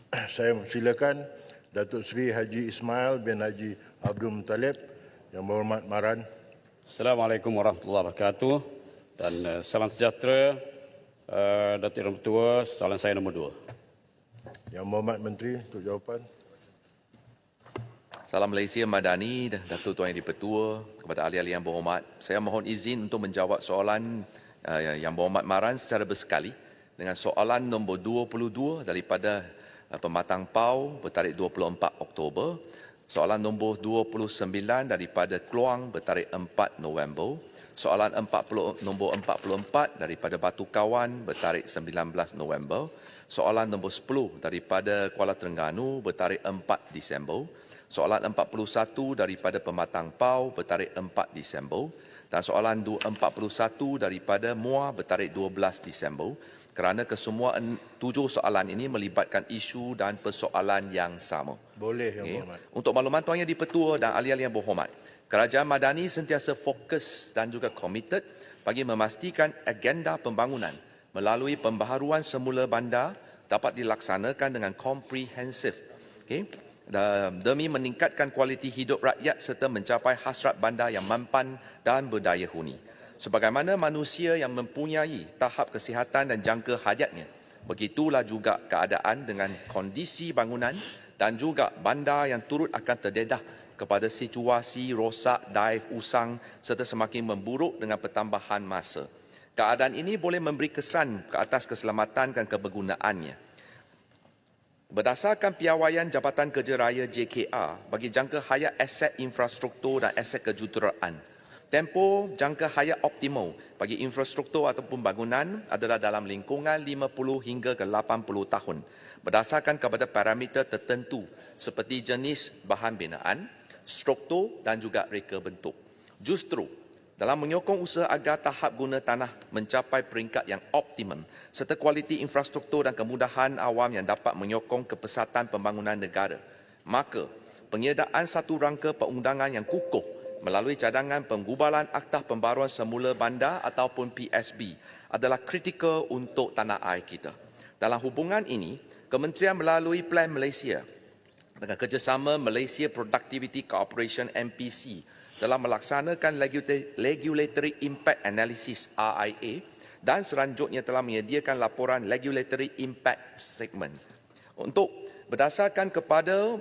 Saya silakan Datuk Seri Haji Ismail bin Haji Abdul Muttalib. Yang berhormat Maran. Assalamualaikum warahmatullahi wabarakatuh dan salam sejahtera Datuk Yang Bertua, soalan saya nombor 2. Yang berhormat Menteri untuk jawapan. Salam Malaysia Madani, Datuk Tuan Yang Di-Pertua, kepada ahli-ahli yang berhormat. Saya mohon izin untuk menjawab soalan Yang Berhormat Maran secara bersekali dengan soalan nombor 22 daripada Pematang Pau bertarikh 24 Oktober, soalan nombor 29 daripada Kluang bertarikh 4 November, soalan nombor 44 daripada Batu Kawan bertarikh 19 November, soalan nombor 10 daripada Kuala Terengganu bertarikh 4 Disember, soalan 41 daripada Pematang Pau bertarikh 4 Disember dan soalan 41 daripada Muar bertarikh 12 Disember kerana kesemua 7 soalan ini melibatkan isu dan persoalan yang sama. Boleh, Yang Berhormat. Untuk makluman Tuan Yang Di-Pertua dan ahli-ahli yang berhormat, Kerajaan Madani sentiasa fokus dan juga committed bagi memastikan agenda pembangunan melalui pembaharuan semula bandar dapat dilaksanakan dengan komprehensif. Demi meningkatkan kualiti hidup rakyat serta mencapai hasrat bandar yang mampan dan berdaya huni. Sebagaimana manusia yang mempunyai tahap kesihatan dan jangka hajatnya, begitulah juga keadaan dengan kondisi bangunan dan juga bandar yang turut akan terdedah kepada situasi rosak, daif, usang serta semakin memburuk dengan pertambahan masa. Keadaan ini boleh memberi kesan ke atas keselamatan dan kebergunaannya. Berdasarkan piawaian Jabatan Kerja Raya JKR bagi jangka hayat aset infrastruktur dan aset kejuruteraan, tempoh jangka hayat optimal bagi infrastruktur ataupun bangunan adalah dalam lingkungan 50 hingga ke 80 tahun berdasarkan kepada parameter tertentu seperti jenis bahan binaan, struktur dan juga reka bentuk. Justru dalam menyokong usaha agar tahap guna tanah mencapai peringkat yang optimum serta kualiti infrastruktur dan kemudahan awam yang dapat menyokong kepesatan pembangunan negara, maka penyediaan satu rangka perundangan yang kukuh melalui cadangan penggubalan Aktah Pembaruan Semula Bandar ataupun PSB adalah kritikal untuk tanah air kita. Dalam hubungan ini, Kementerian melalui Plan Malaysia dengan kerjasama Malaysia Productivity Corporation MPC telah melaksanakan Regulatory Impact Analysis RIA dan selanjutnya telah menyediakan laporan Regulatory Impact Statement. Untuk berdasarkan kepada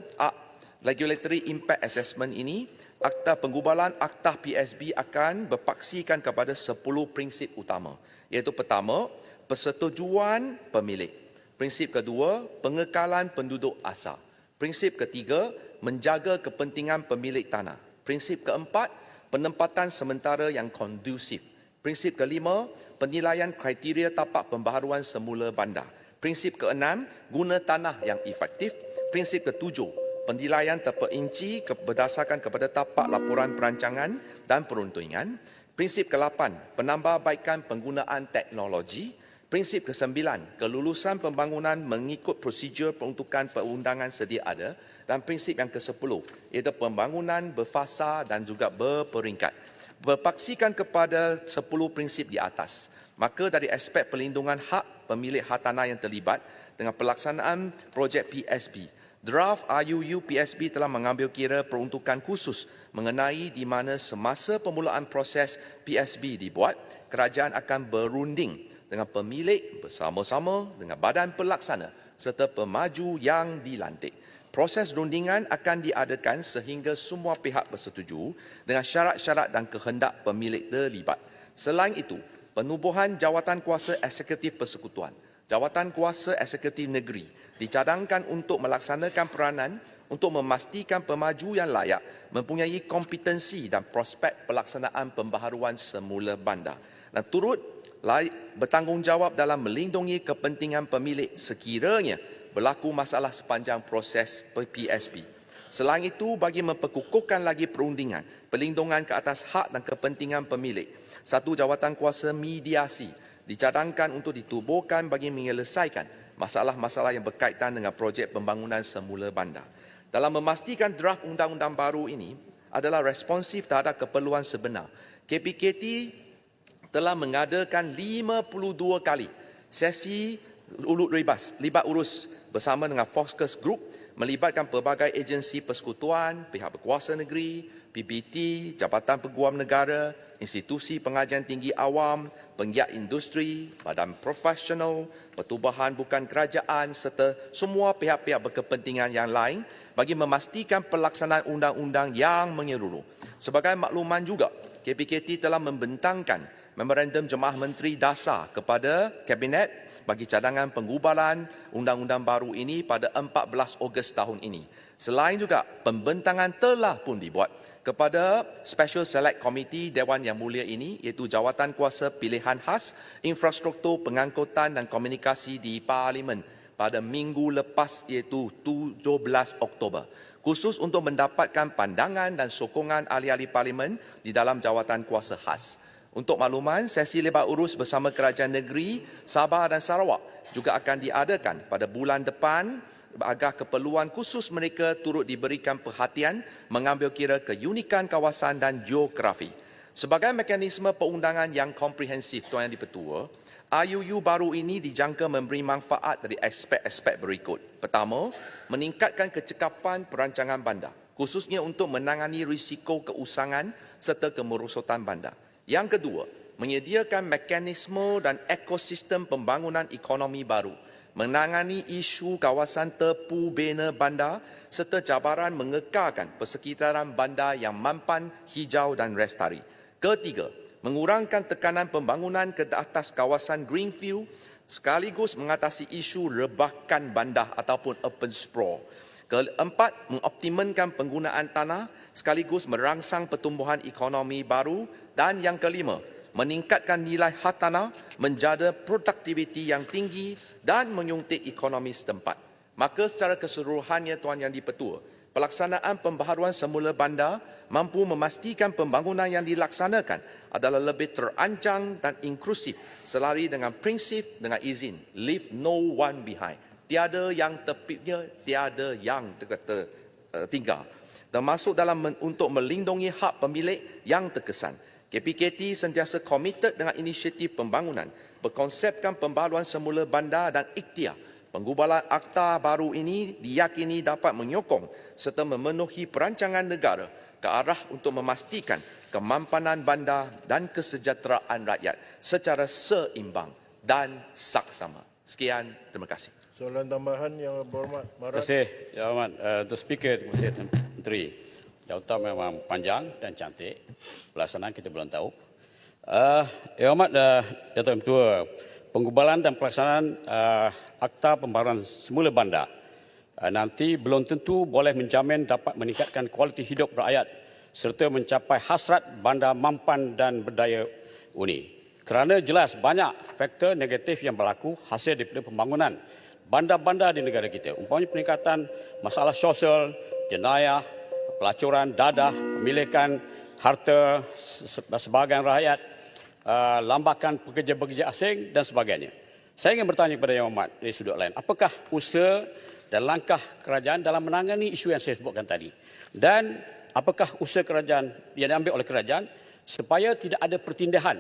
Regulatory Impact Assessment ini, Akta Penggubalan Aktah PSB akan berpaksikan kepada 10 prinsip utama, iaitu pertama, persetujuan pemilik. Prinsip kedua, pengekalan penduduk asal. Prinsip ketiga, menjaga kepentingan pemilik tanah. Prinsip keempat, penempatan sementara yang kondusif. Prinsip kelima, penilaian kriteria tapak pembaharuan semula bandar. Prinsip keenam, guna tanah yang efektif. Prinsip ketujuh, penilaian terperinci berdasarkan kepada tapak laporan perancangan dan peruntungan. Prinsip ke-8, penambahbaikan penggunaan teknologi. Prinsip ke-9, kelulusan pembangunan mengikut prosedur peruntukan perundangan sedia ada. Dan prinsip yang ke-10, iaitu pembangunan berfasa dan juga berperingkat. Berpaksikan kepada 10 prinsip di atas, maka dari aspek perlindungan hak pemilik hartanah yang terlibat dengan pelaksanaan projek PSB, draft RUU PSB telah mengambil kira peruntukan khusus mengenai di mana semasa permulaan proses PSB dibuat, kerajaan akan berunding dengan pemilik bersama-sama dengan badan pelaksana serta pemaju yang dilantik. Proses rundingan akan diadakan sehingga semua pihak bersetuju dengan syarat-syarat dan kehendak pemilik terlibat. Selain itu, penubuhan Jawatan Kuasa Eksekutif Persekutuan, Jawatan Kuasa Eksekutif Negeri dicadangkan untuk melaksanakan peranan untuk memastikan pemaju yang layak mempunyai kompetensi dan prospek pelaksanaan pembaharuan semula bandar dan turut bertanggungjawab dalam melindungi kepentingan pemilik sekiranya berlaku masalah sepanjang proses PSB. Selain itu, bagi memperkukuhkan lagi perundingan, perlindungan ke atas hak dan kepentingan pemilik, satu jawatan kuasa mediasi dicadangkan untuk ditubuhkan bagi menyelesaikan masalah-masalah yang berkaitan dengan projek pembangunan semula bandar. Dalam memastikan draft undang-undang baru ini adalah responsif terhadap keperluan sebenar, KPKT telah mengadakan 52 kali sesi Ulut Rebas libat urus bersama dengan Focus Group melibatkan pelbagai agensi persekutuan, pihak berkuasa negeri, PBT, Jabatan Peguam Negara, institusi pengajian tinggi awam, penggiat industri, badan profesional, pertubuhan bukan kerajaan serta semua pihak-pihak berkepentingan yang lain bagi memastikan pelaksanaan undang-undang yang menyeluruh. Sebagai makluman juga, KPKT telah membentangkan Memorandum Jemaah Menteri Dasar kepada Kabinet bagi cadangan penggubalan undang-undang baru ini pada 14 Ogos tahun ini. Selain juga, pembentangan telah pun dibuat kepada Special Select Committee Dewan Yang Mulia ini, iaitu Jawatan Kuasa Pilihan Khas Infrastruktur Pengangkutan dan Komunikasi di Parlimen pada minggu lepas, iaitu 17 Oktober. Khusus untuk mendapatkan pandangan dan sokongan ahli-ahli Parlimen di dalam Jawatan Kuasa Khas. Untuk makluman, sesi lebar urus bersama Kerajaan Negeri Sabah dan Sarawak juga akan diadakan pada bulan depan agar keperluan khusus mereka turut diberikan perhatian mengambil kira keunikan kawasan dan geografi. Sebagai mekanisme perundangan yang komprehensif, Tuan Yang di-Pertua, IUU baru ini dijangka memberi manfaat dari aspek-aspek berikut. Pertama, meningkatkan kecekapan perancangan bandar, khususnya untuk menangani risiko keusangan serta kemerosotan bandar. Yang kedua, menyediakan mekanisme dan ekosistem pembangunan ekonomi baru, menangani isu kawasan tepu bena bandar serta cabaran mengekalkan persekitaran bandar yang mampan, hijau dan lestari. Ketiga, mengurangkan tekanan pembangunan ke atas kawasan greenfield sekaligus mengatasi isu rebakan bandar ataupun urban sprawl. Keempat, mengoptimalkan penggunaan tanah sekaligus merangsang pertumbuhan ekonomi baru. Dan yang kelima, meningkatkan nilai hartanah, menjaga produktiviti yang tinggi dan menyuntik ekonomi setempat. Maka secara keseluruhannya, Tuan Yang di-Pertua, pelaksanaan pembaharuan semula bandar mampu memastikan pembangunan yang dilaksanakan adalah lebih terancang dan inklusif selari dengan prinsip dengan izin leave no one behind. Tiada yang terpikir, tiada yang tertinggal. Termasuk dalam untuk melindungi hak pemilik yang terkesan. KPKT sentiasa komited dengan inisiatif pembangunan, berkonsepkan pembaharuan semula bandar dan ikhtiar. Penggubalan akta baru ini diyakini dapat menyokong serta memenuhi perancangan negara ke arah untuk memastikan kemampanan bandar dan kesejahteraan rakyat secara seimbang dan saksama. Sekian, terima kasih. Soalan tambahan Yang Berhormat Marat. Terima kasih, Yang Berhormat Tuan Speaker, terima kasih Tuan Menteri. Jawatan memang panjang dan cantik. Pelaksanaan kita belum tahu. Yang Berhormat Datuk Ketua, penggubalan dan pelaksanaan akta pembaharuan semula bandar nanti belum tentu boleh menjamin dapat meningkatkan kualiti hidup rakyat serta mencapai hasrat bandar mampan dan berdaya uni. Kerana jelas banyak faktor negatif yang berlaku hasil daripada pembangunan bandar-bandar di negara kita. Umpamanya peningkatan masalah sosial, jenayah, pelacuran, dadah, pemilikan harta sebahagian rakyat, lambakan pekerja-pekerja asing dan sebagainya. Saya ingin bertanya kepada Yang Amat dari sudut lain, apakah usaha dan langkah kerajaan dalam menangani isu yang saya sebutkan tadi? Dan apakah usaha kerajaan yang diambil oleh kerajaan supaya tidak ada pertindahan,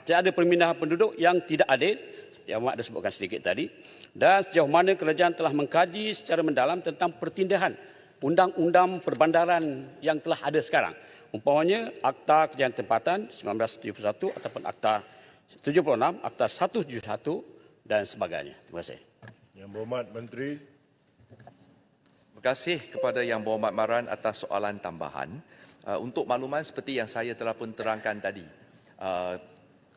tidak ada permindahan penduduk yang tidak adil, Yang Amat dah sebutkan sedikit tadi, dan sejauh mana kerajaan telah mengkaji secara mendalam tentang pertindahan undang-undang perbandaran yang telah ada sekarang. Umpamanya Akta Kejayaan Tempatan 1971 ataupun Akta 76, Akta 171 dan sebagainya. Terima kasih. Yang Berhormat Menteri. Terima kasih kepada Yang Berhormat Maran atas soalan tambahan. Untuk makluman seperti yang saya telah pun terangkan tadi,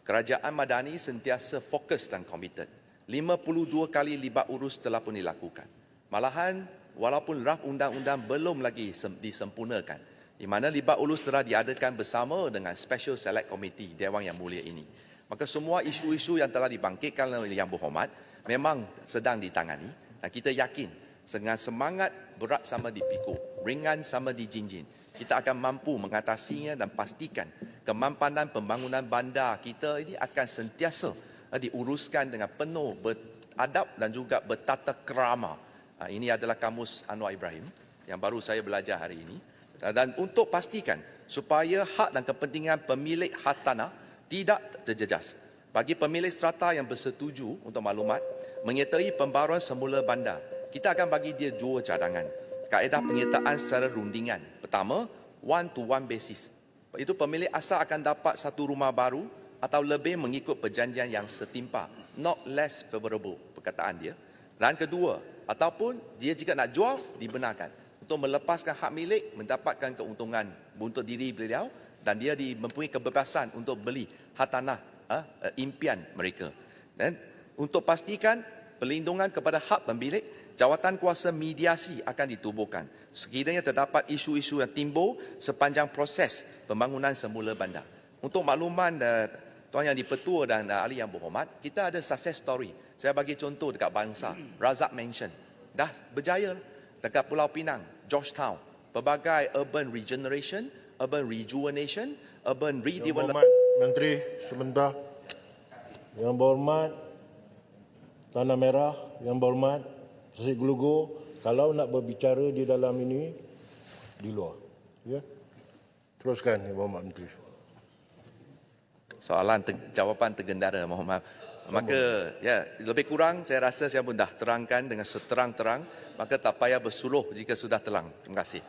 Kerajaan Madani sentiasa fokus dan komited. 52 kali libat urus telah pun dilakukan. Malahan, walaupun draft undang-undang belum lagi disempurnakan, di mana libat urus telah diadakan bersama dengan Special Select Committee Dewan Yang Mulia ini. Maka semua isu-isu yang telah dibangkitkan oleh Yang Berhormat memang sedang ditangani dan kita yakin dengan semangat berat sama dipikul, ringan sama dijinjin, kita akan mampu mengatasinya dan pastikan kemampanan pembangunan bandar kita ini akan sentiasa diuruskan dengan penuh beradab dan juga bertata krama. Ini adalah kamus Anwar Ibrahim yang baru saya belajar hari ini. Dan untuk pastikan supaya hak dan kepentingan pemilik hartanah tidak terjejas. Bagi pemilik strata yang bersetuju untuk maklumat, menyertai pembaruan semula bandar, kita akan bagi dia 2 cadangan. Kaedah penyertaan secara rundingan. Pertama, one-to-one basis. Itu pemilik asal akan dapat satu rumah baru atau lebih mengikut perjanjian yang setimpa. Not less favorable, perkataan dia. Dan kedua, ataupun dia jika nak jual, dibenarkan untuk melepaskan hak milik, mendapatkan keuntungan untuk diri beliau dan dia mempunyai kebebasan untuk beli hartanah impian mereka. Dan untuk pastikan perlindungan kepada hak pemilik, jawatan kuasa mediasi akan ditubuhkan sekiranya terdapat isu-isu yang timbul sepanjang proses pembangunan semula bandar. Untuk makluman Tuan Yang di-Pertua dan ahli yang berhormat, kita ada success story. Saya bagi contoh dekat Bangsa, Razak Mansion. Dah berjaya dekat Pulau Pinang, Georgetown. Pelbagai urban regeneration, urban rejuvenation, urban Yang redevelopment. Berhormat Menteri, sebentar. Yang berhormat Tanah Merah, yang berhormat Tasik Gelugur, kalau nak berbicara di dalam ini, di luar. Ya. Teruskan, Yang Berhormat Menteri. Soalan jawapan tergendara, mohon maaf. Maka ya lebih kurang saya rasa saya pun dah terangkan dengan seterang-terang, maka tak payah bersuluh jika sudah terang. Terima kasih.